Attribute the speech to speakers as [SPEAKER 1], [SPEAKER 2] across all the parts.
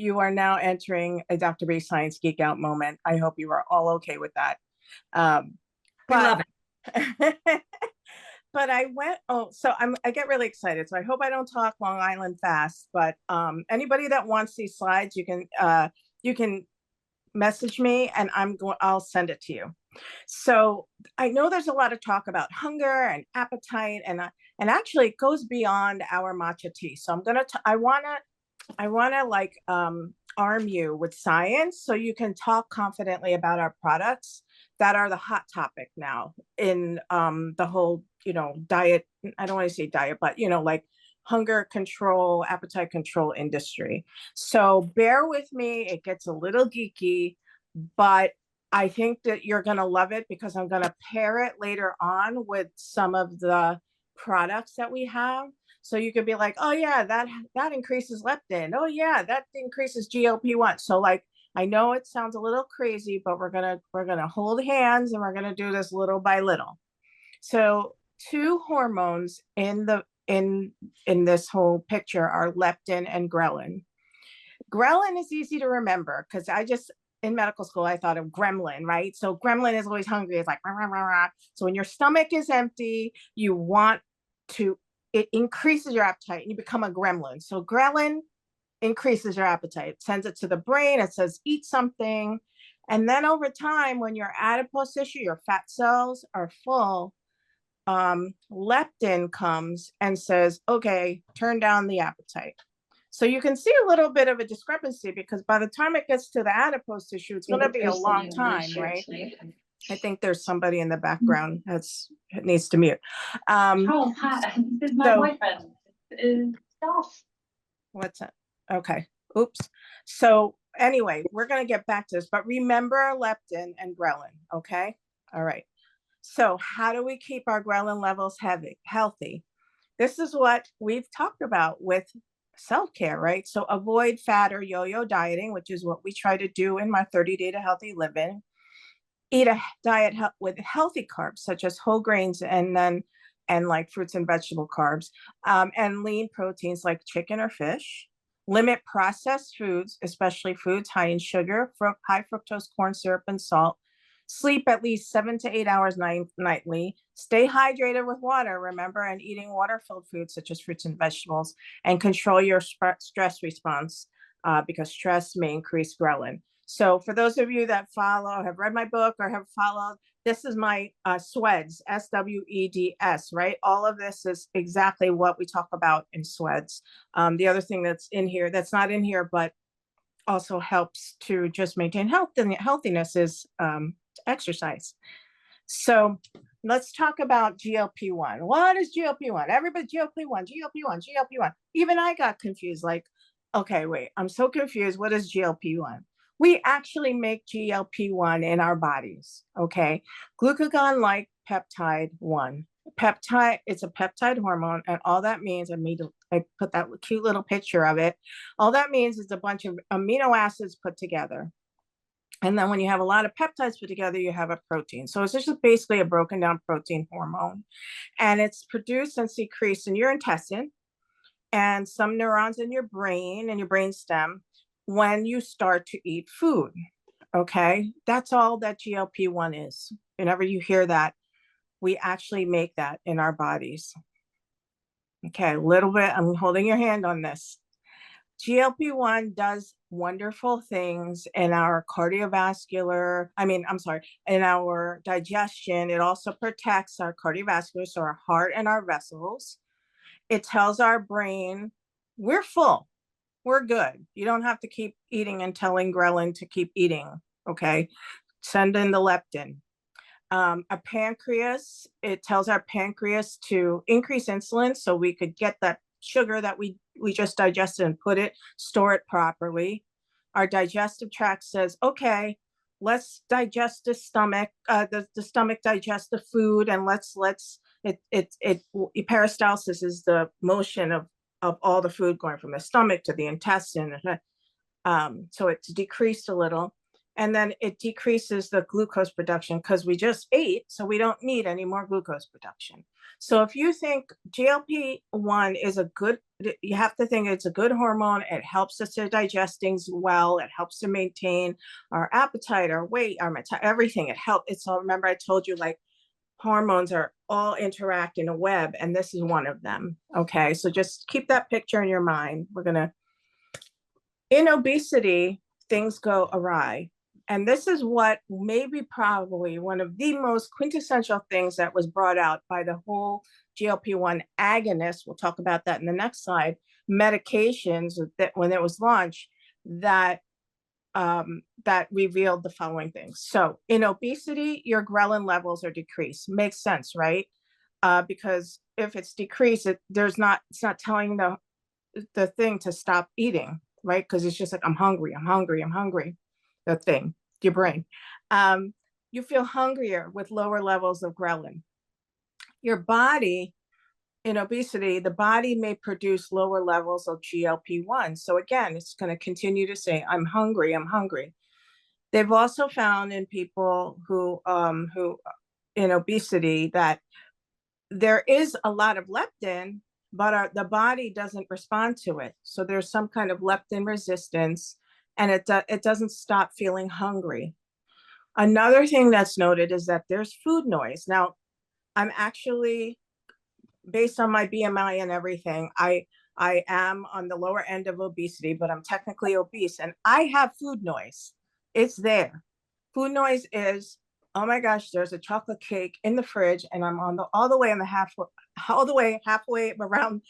[SPEAKER 1] you are now entering a Dr. B Science Geek Out moment. I hope you are all okay with that.
[SPEAKER 2] We love
[SPEAKER 1] it. But I went, so I get really excited. So I hope I don't talk Long Island fast, but anybody that wants these slides, you can message me and I'll send it to you. So I know there's a lot of talk about hunger and appetite, and actually it goes beyond our matcha tea. So I wanna like arm you with science so you can talk confidently about our products that are the hot topic now in the whole, diet. I don't want to say diet, but like hunger control, appetite control industry. So bear with me. It gets a little geeky, but I think that you're going to love it because I'm going to pair it later on with some of the products that we have. So you could be like, oh yeah, that increases leptin. Oh yeah, that increases GLP-1. So like, I know it sounds a little crazy, but we're gonna hold hands and we're gonna do this little by little. So two hormones in this whole picture are leptin and ghrelin. Ghrelin is easy to remember because in medical school, I thought of gremlin, right? So gremlin is always hungry. It's like, rah, rah, rah, rah. So when your stomach is empty, it increases your appetite and you become a gremlin. So ghrelin increases your appetite, it sends it to the brain. It says, eat something. And then over time, when your adipose tissue, your fat cells are full, leptin comes and says, okay, turn down the appetite. So you can see a little bit of a discrepancy because by the time it gets to the adipose tissue, it's going to be a long time, right? I think there's somebody in the background that needs to mute.
[SPEAKER 2] Oh, hi. This is my boyfriend.
[SPEAKER 1] What's that? Okay. Oops. So anyway, we're going to get back to this, but remember leptin and ghrelin. Okay. All right. So how do we keep our ghrelin levels healthy? This is what we've talked about with self-care, right? So avoid fat or yo-yo dieting, which is what we try to do in my 30-day to healthy living. Eat a diet with healthy carbs, such as whole grains and like fruits and vegetable carbs, and lean proteins like chicken or fish. Limit processed foods, especially foods high in sugar, high fructose corn syrup, and salt. Sleep at least 7 to 8 hours nightly. Stay hydrated with water, remember, and eating water-filled foods such as fruits and vegetables, and control your stress response because stress may increase ghrelin. So for those of you that have read my book or have followed, this is my SWEDS, SWEDS, right? All of this is exactly what we talk about in SWEDS. The other thing that's in here, that's not in here, but also helps to just maintain health and healthiness is exercise. So let's talk about GLP-1. What is GLP-1? Everybody, GLP-1, GLP-1, GLP-1. Even I got confused, like, okay, wait, I'm so confused. What is GLP-1? We actually make GLP-1 in our bodies, okay? Glucagon-like peptide 1. Peptide, it's a peptide hormone, and all that means, I put that cute little picture of it. All that means is a bunch of amino acids put together. And then when you have a lot of peptides put together, you have a protein. So it's just basically a broken down protein hormone. And it's produced and secreted in your intestine and some neurons in your brain and your brain stem when you start to eat food. Okay, that's all that GLP-1 is. Whenever you hear that, we actually make that in our bodies. Okay, a little bit, I'm holding your hand on this. GLP-1 does wonderful things in our in our digestion. It also protects our cardiovascular, so our heart and our vessels. It tells our brain, we're full, we're good. You don't have to keep eating and telling ghrelin to keep eating, okay? Send in the leptin. A pancreas, it tells our pancreas to increase insulin so we could get that sugar that we just digested and store it properly. Our digestive tract says, okay, let's digest the stomach, the stomach digest the food, and peristalsis is the motion of all the food going from the stomach to the intestine. So it's decreased a little. And then it decreases the glucose production because we just ate, so we don't need any more glucose production. So if you think GLP-1 is a good, you have to think it's a good hormone. It helps us to digest things well. It helps to maintain our appetite, our weight, our everything. It helps. It's all, remember I told you, like, hormones are all interact in a web, and this is one of them. Okay, so just keep that picture in your mind. In obesity, things go awry. And this is what maybe probably one of the most quintessential things that was brought out by the whole GLP-1 agonist. We'll talk about that in the next slide. Medications that when it was launched, that revealed the following things. So in obesity, your ghrelin levels are decreased. Makes sense, right? Because if it's decreased, it's not telling the thing to stop eating, right? Because it's just like, I'm hungry, the thing, your brain. You feel hungrier with lower levels of ghrelin. Your body, in obesity, the body may produce lower levels of GLP-1. So again, it's going to continue to say, I'm hungry. They've also found in people who in obesity that there is a lot of leptin, but the body doesn't respond to it. So there's some kind of leptin resistance, and it doesn't stop feeling hungry. Another thing that's noted is that there's food noise. Now, I'm actually, based on my BMI and everything, I am on the lower end of obesity, but I'm technically obese, and I have food noise. It's there. Food noise is, oh my gosh, there's a chocolate cake in the fridge, and I'm all the way halfway around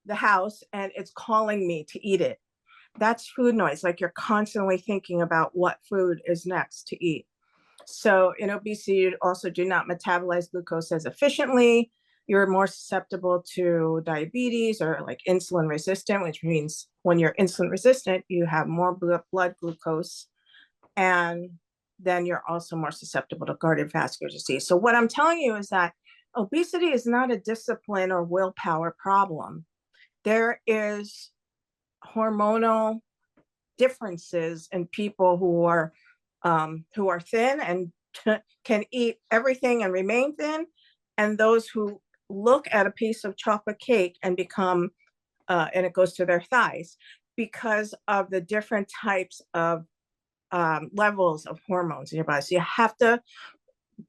[SPEAKER 1] the house, and it's calling me to eat it. That's food noise. Like, you're constantly thinking about what food is next to eat. So in obesity, you also do not metabolize glucose as efficiently. You're more susceptible to diabetes or like insulin resistant, which means when you're insulin resistant, you have more blood glucose, and then you're also more susceptible to cardiovascular disease. So what I'm telling you is that obesity is not a discipline or willpower problem. There is hormonal differences in people who are thin and can eat everything and remain thin, and those who look at a piece of chocolate cake and become and it goes to their thighs because of the different types of levels of hormones in your body. So you have to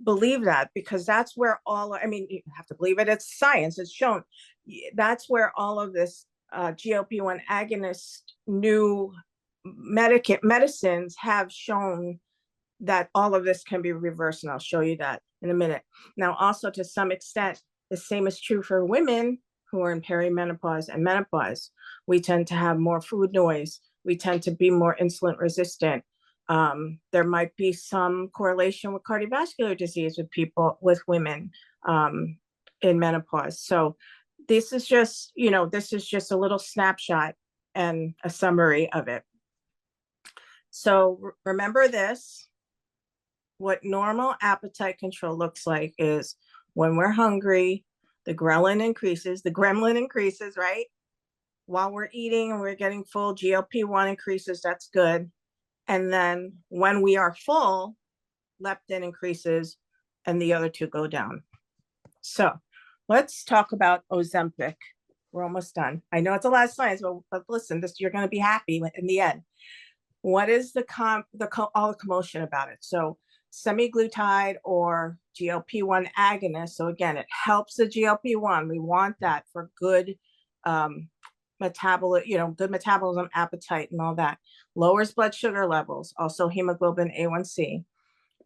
[SPEAKER 1] believe that, because that's where you have to believe it. It's science. It's shown. That's where all of this GLP-1 agonist new medicines have shown that all of this can be reversed. And I'll show you that in a minute. Now, also to some extent, the same is true for women who are in perimenopause and menopause. We tend to have more food noise. We tend to be more insulin resistant. There might be some correlation with cardiovascular disease with women in menopause. So this is just a little snapshot and a summary of it. So remember this, what normal appetite control looks like is when we're hungry, the gremlin increases, right? While we're eating and we're getting full, GLP-1 increases, that's good. And then when we are full, leptin increases and the other two go down. So let's talk about Ozempic. We're almost done. I know it's a lot of science, but listen, you're going to be happy in the end. What is all the commotion about it? So semaglutide or GLP-1 agonist. So again, it helps the GLP-1. We want that for good good metabolism, appetite, and all that. Lowers blood sugar levels, also hemoglobin A1C,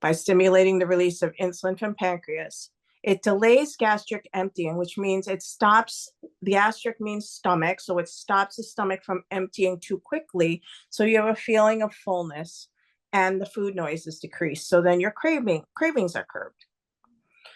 [SPEAKER 1] by stimulating the release of insulin from pancreas. It delays gastric emptying, which means it stops, the gastric means stomach, so it stops the stomach from emptying too quickly. So you have a feeling of fullness and the food noise is decreased. So then your cravings are curbed.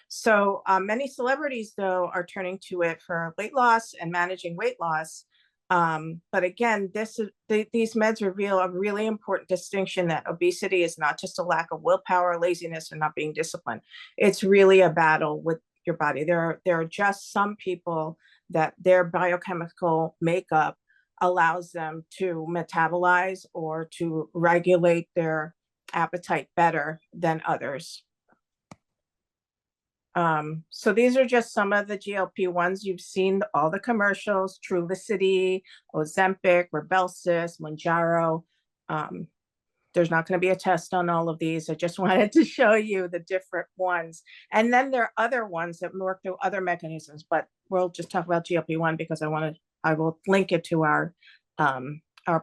[SPEAKER 1] So many celebrities, though, are turning to it for weight loss and managing weight loss. But again, these meds reveal a really important distinction, that obesity is not just a lack of willpower, laziness, or not being disciplined. It's really a battle with your body. There are just some people that their biochemical makeup allows them to metabolize or to regulate their appetite better than others. So these are just some of the GLP-1s. You've seen all the commercials: Trulicity, Ozempic, Rybelsus, Mounjaro. There's not going to be a test on all of these. I just wanted to show you the different ones. And then there are other ones that work through other mechanisms, but we'll just talk about GLP-1 because I will link it to our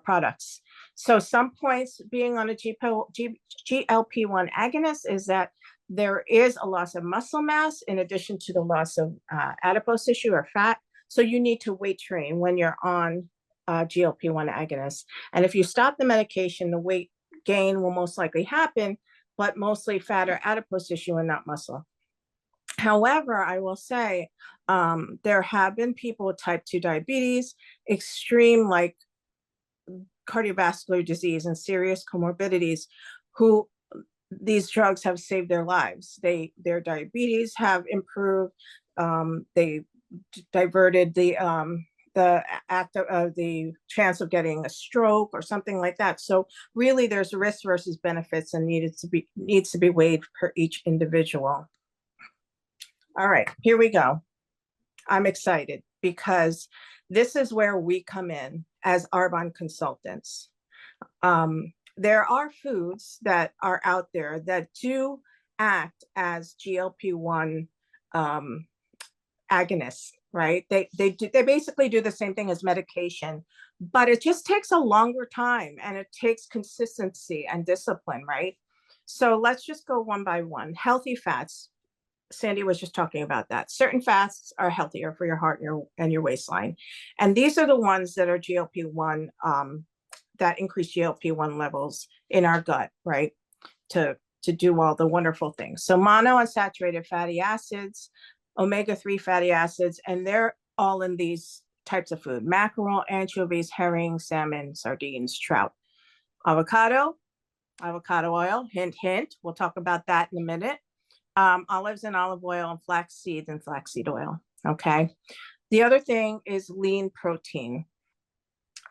[SPEAKER 1] products. So some points being on a GLP-1 agonist is that there is a loss of muscle mass in addition to the loss of adipose tissue or fat. So you need to weight train when you're on GLP-1 agonist. And if you stop the medication, the weight gain will most likely happen, but mostly fat or adipose tissue and not muscle. However, I will say there have been people with type 2 diabetes, extreme like cardiovascular disease and serious comorbidities, who these drugs have saved their lives. Their diabetes have improved. They diverted the act of the chance of getting a stroke or something like that. So really there's risks versus benefits and needs to be weighed per each individual. All right, here we go. I'm excited because this is where we come in as Arbonne consultants. There are foods that are out there that do act as GLP-1 agonists, right? They basically do the same thing as medication, but it just takes a longer time and it takes consistency and discipline, right? So let's just go one by one. Healthy fats. Sandy was just talking about that. Certain fats are healthier for your heart and your waistline. And these are the ones that are GLP-1, that increase GLP-1 levels in our gut, right? To do all the wonderful things. So monounsaturated fatty acids, omega-3 fatty acids, and they're all in these types of food: mackerel, anchovies, herring, salmon, sardines, trout. Avocado oil, hint, hint. We'll talk about that in a minute. Olives and olive oil, and flax seeds and flaxseed oil, okay? The other thing is lean protein.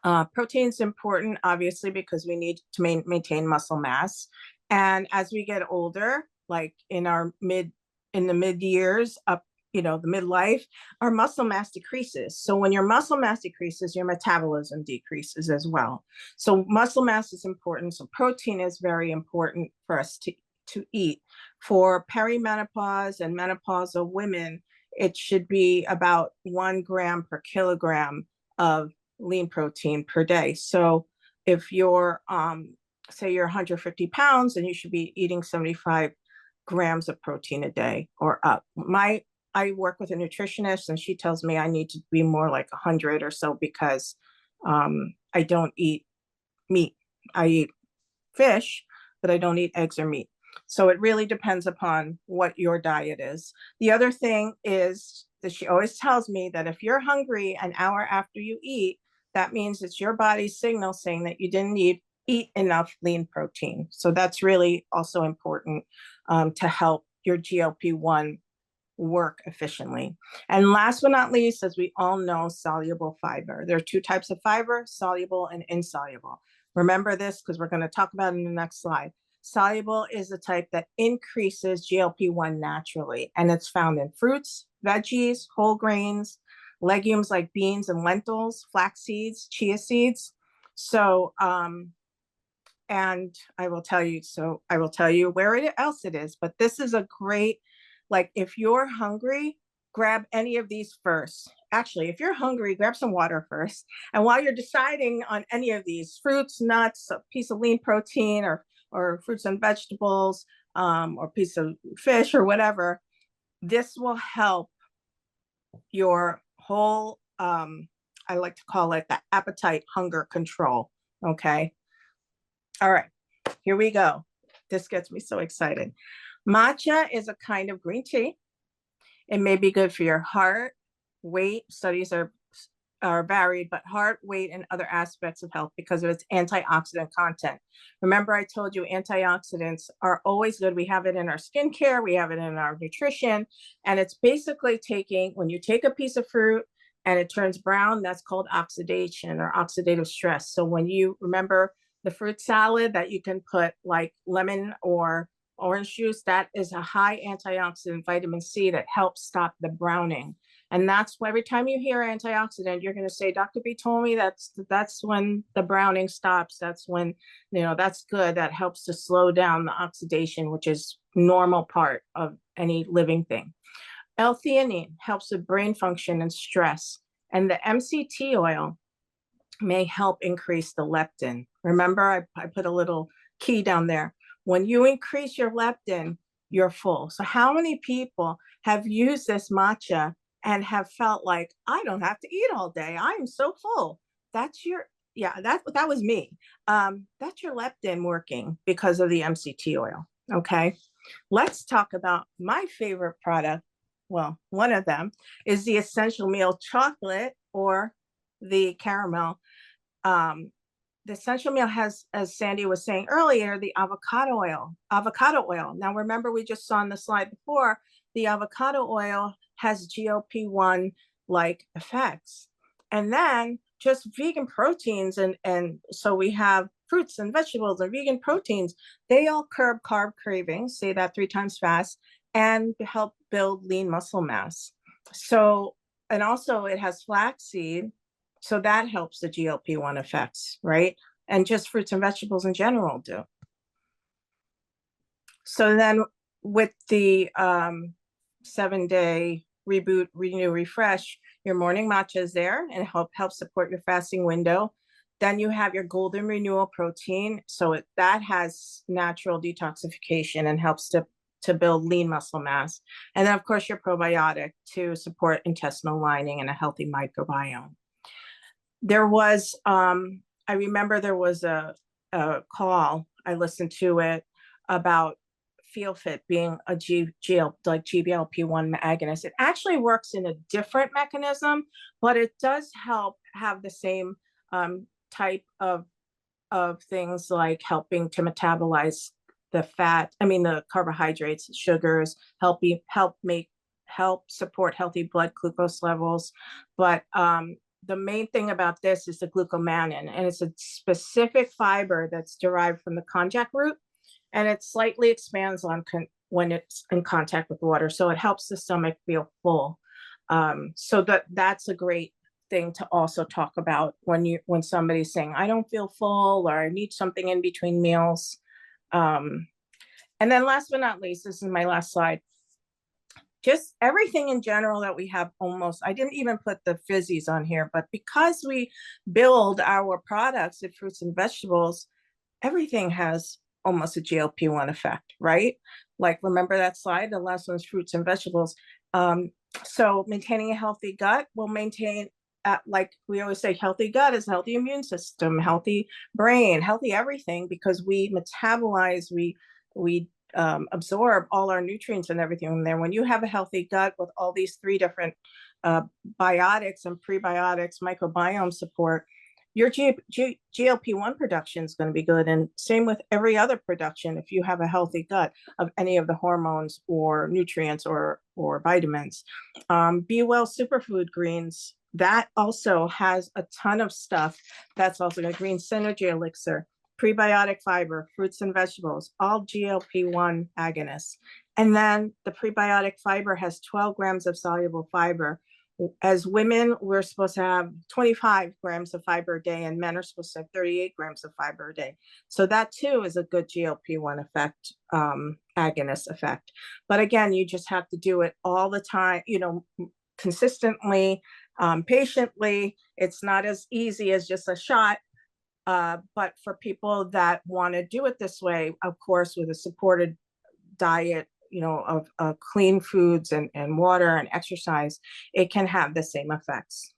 [SPEAKER 1] Protein is important, obviously, because we need to maintain muscle mass. And as we get older, like in the mid years up, the midlife, our muscle mass decreases. So when your muscle mass decreases, your metabolism decreases as well. So muscle mass is important. So protein is very important for us to eat. For perimenopause and menopausal women, it should be about 1 gram per kilogram of lean protein per day. So if you're, say you're 150 pounds, and you should be eating 75 grams of protein a day or up. I work with a nutritionist, and she tells me I need to be more like 100 or so because I don't eat meat. I eat fish, but I don't eat eggs or meat. So it really depends upon what your diet is. The other thing is that she always tells me that if you're hungry an hour after you eat, that means it's your body's signal saying that you didn't eat enough lean protein. So that's really also important to help your GLP-1 work efficiently. And last but not least, as we all know, soluble fiber. There are 2 types of fiber: soluble and insoluble. Remember this because we're going to talk about it in the next slide. Soluble is the type that increases GLP-1 naturally, and it's found in fruits, veggies, whole grains, legumes like beans and lentils, flax seeds, chia seeds. So, and I will tell you where else it is, but this is a great, like, if you're hungry, grab any of these first. Actually, if you're hungry, grab some water first. And while you're deciding on any of these fruits, nuts, a piece of lean protein, or fruits and vegetables, or piece of fish or whatever, this will help your whole, I like to call it the appetite hunger control. Okay. All right, here we go. This gets me so excited. Matcha is a kind of green tea. It may be good for your heart, weight. Studies are varied, but heart, weight, and other aspects of health because of its antioxidant content. Remember, I told you antioxidants are always good. We have it in our skincare, we have it in our nutrition, and it's basically when you take a piece of fruit and it turns brown, that's called oxidation or oxidative stress. So when you remember the fruit salad that you can put like lemon or orange juice, that is a high antioxidant vitamin C that helps stop the browning. And that's why every time you hear antioxidant, you're going to say, Dr. B told me that's when the browning stops. That's when, that's good. That helps to slow down the oxidation, which is normal part of any living thing. L-theanine helps with brain function and stress. And the MCT oil may help increase the leptin. Remember, I put a little key down there. When you increase your leptin, you're full. So how many people have used this matcha and have felt like, I don't have to eat all day. I'm so full. That's your, that was me. That's your leptin working because of the MCT oil. Okay. Let's talk about my favorite product. Well, one of them is the essential meal chocolate or the caramel. The essential meal has, as Sandy was saying earlier, the avocado oil. Now, remember, we just saw on the slide before, the avocado oil has GLP-1 like effects. And then just vegan proteins. And so we have fruits and vegetables and vegan proteins. They all curb carb cravings, say that 3 times fast, and help build lean muscle mass. So, and also it has flaxseed. So that helps the GLP-1 effects, right? And just fruits and vegetables in general do. So then with the 7-day reboot, renew, refresh, your morning matcha is there and helps support your fasting window. Then you have your golden renewal protein. So that has natural detoxification and helps to build lean muscle mass. And then of course your probiotic to support intestinal lining and a healthy microbiome. There was, I remember there was a call, I listened to it, about FeelFit being a GLP-1 agonist. It actually works in a different mechanism, but it does help have the same type of things, like helping to metabolize the carbohydrates, sugars, help support healthy blood glucose levels. But the main thing about this is the glucomannan, and it's a specific fiber that's derived from the konjac root, and it slightly expands when it's in contact with water. So it helps the stomach feel full. So that's a great thing to also talk about when somebody's saying, I don't feel full, or I need something in between meals. And then last but not least, this is my last slide. Just everything in general that we have almost, I didn't even put the fizzies on here, but because we build our products in fruits and vegetables, everything has almost a GLP-1 effect, right? Like, remember that slide? The last one's fruits and vegetables. So maintaining a healthy gut will maintain, like we always say, healthy gut is healthy immune system, healthy brain, healthy everything, because we metabolize, we absorb all our nutrients and everything in there. When you have a healthy gut with all these 3 different biotics and prebiotics, microbiome support, your GLP-1 production is going to be good. And same with every other production if you have a healthy gut of any of the hormones or nutrients or vitamins. Be Well Superfood Greens, that also has a ton of stuff. That's also a green synergy elixir, prebiotic fiber, fruits and vegetables, all GLP-1 agonists. And then the prebiotic fiber has 12 grams of soluble fiber. As women, we're supposed to have 25 grams of fiber a day, and men are supposed to have 38 grams of fiber a day. So that too is a good GLP-1 effect, agonist effect. But again, you just have to do it all the time, consistently, patiently. It's not as easy as just a shot. But for people that want to do it this way, of course, with a supported diet, of clean foods and water and exercise, it can have the same effects.